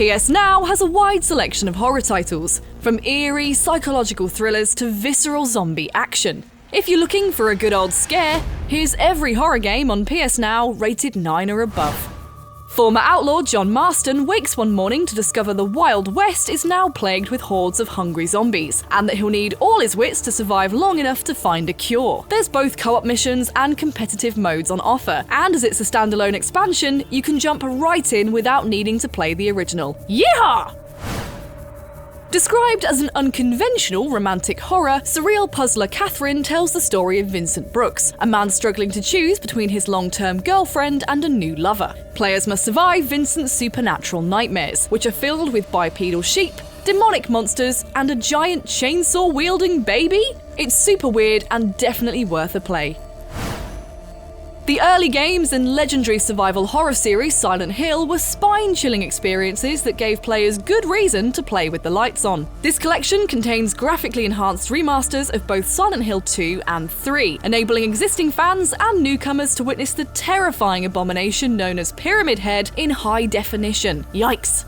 PS Now has a wide selection of horror titles, from eerie psychological thrillers to visceral zombie action. If you're looking for a good old scare, here's every horror game on PS Now rated 9 or above. Former outlaw John Marston wakes one morning to discover the Wild West is now plagued with hordes of hungry zombies, and that he'll need all his wits to survive long enough to find a cure. There's both co-op missions and competitive modes on offer, and as it's a standalone expansion, you can jump right in without needing to play the original. Yeehaw! Described as an unconventional romantic horror, surreal puzzler Catherine tells the story of Vincent Brooks, a man struggling to choose between his long-term girlfriend and a new lover. Players must survive Vincent's supernatural nightmares, which are filled with bipedal sheep, demonic monsters, and a giant chainsaw-wielding baby? It's super weird and definitely worth a play. The early games in legendary survival horror series Silent Hill were spine-chilling experiences that gave players good reason to play with the lights on. This collection contains graphically enhanced remasters of both Silent Hill 2 and 3, enabling existing fans and newcomers to witness the terrifying abomination known as Pyramid Head in high definition. Yikes!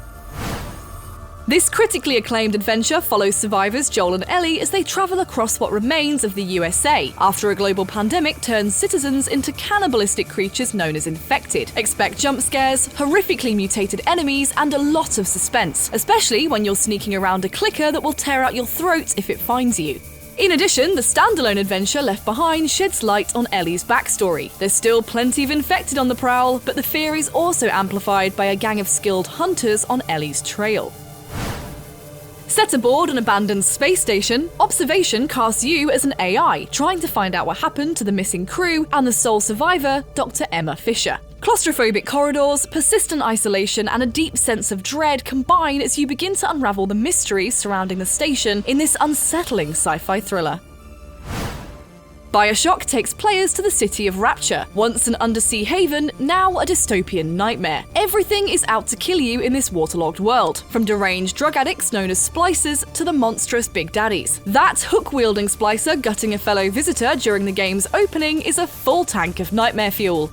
This critically acclaimed adventure follows survivors Joel and Ellie as they travel across what remains of the USA after a global pandemic turns citizens into cannibalistic creatures known as infected. Expect jump scares, horrifically mutated enemies, and a lot of suspense, especially when you're sneaking around a clicker that will tear out your throat if it finds you. In addition, the standalone adventure Left Behind sheds light on Ellie's backstory. There's still plenty of infected on the prowl, but the fear is also amplified by a gang of skilled hunters on Ellie's trail. Set aboard an abandoned space station, Observation casts you as an AI, trying to find out what happened to the missing crew and the sole survivor, Dr. Emma Fisher. Claustrophobic corridors, persistent isolation, and a deep sense of dread combine as you begin to unravel the mysteries surrounding the station in this unsettling sci-fi thriller. Bioshock takes players to the city of Rapture, once an undersea haven, now a dystopian nightmare. Everything is out to kill you in this waterlogged world, from deranged drug addicts known as splicers to the monstrous big daddies. That hook-wielding splicer gutting a fellow visitor during the game's opening is a full tank of nightmare fuel.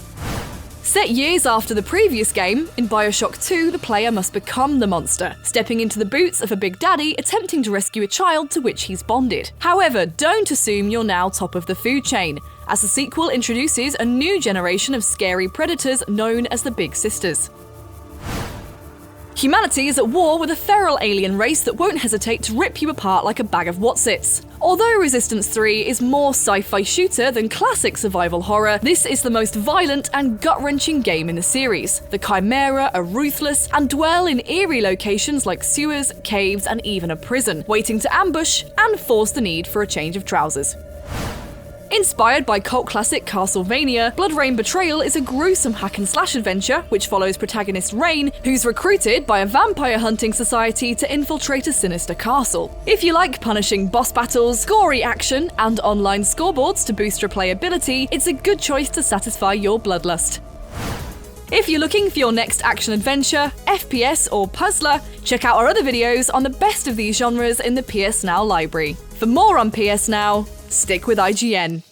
Set years after the previous game, in Bioshock 2, the player must become the monster, stepping into the boots of a big daddy attempting to rescue a child to which he's bonded. However, don't assume you're now top of the food chain, as the sequel introduces a new generation of scary predators known as the Big Sisters. Humanity is at war with a feral alien race that won't hesitate to rip you apart like a bag of Wotsits. Although Resistance 3 is more sci-fi shooter than classic survival horror, this is the most violent and gut-wrenching game in the series. The Chimera are ruthless and dwell in eerie locations like sewers, caves, and even a prison, waiting to ambush and force the need for a change of trousers. Inspired by cult classic Castlevania, Bloodrayne Betrayal is a gruesome hack-and-slash adventure which follows protagonist Rain, who's recruited by a vampire hunting society to infiltrate a sinister castle. If you like punishing boss battles, gory action, and online scoreboards to boost replayability, it's a good choice to satisfy your bloodlust. If you're looking for your next action-adventure, FPS, or puzzler, check out our other videos on the best of these genres in the PS Now library. For more on PS Now, stick with IGN.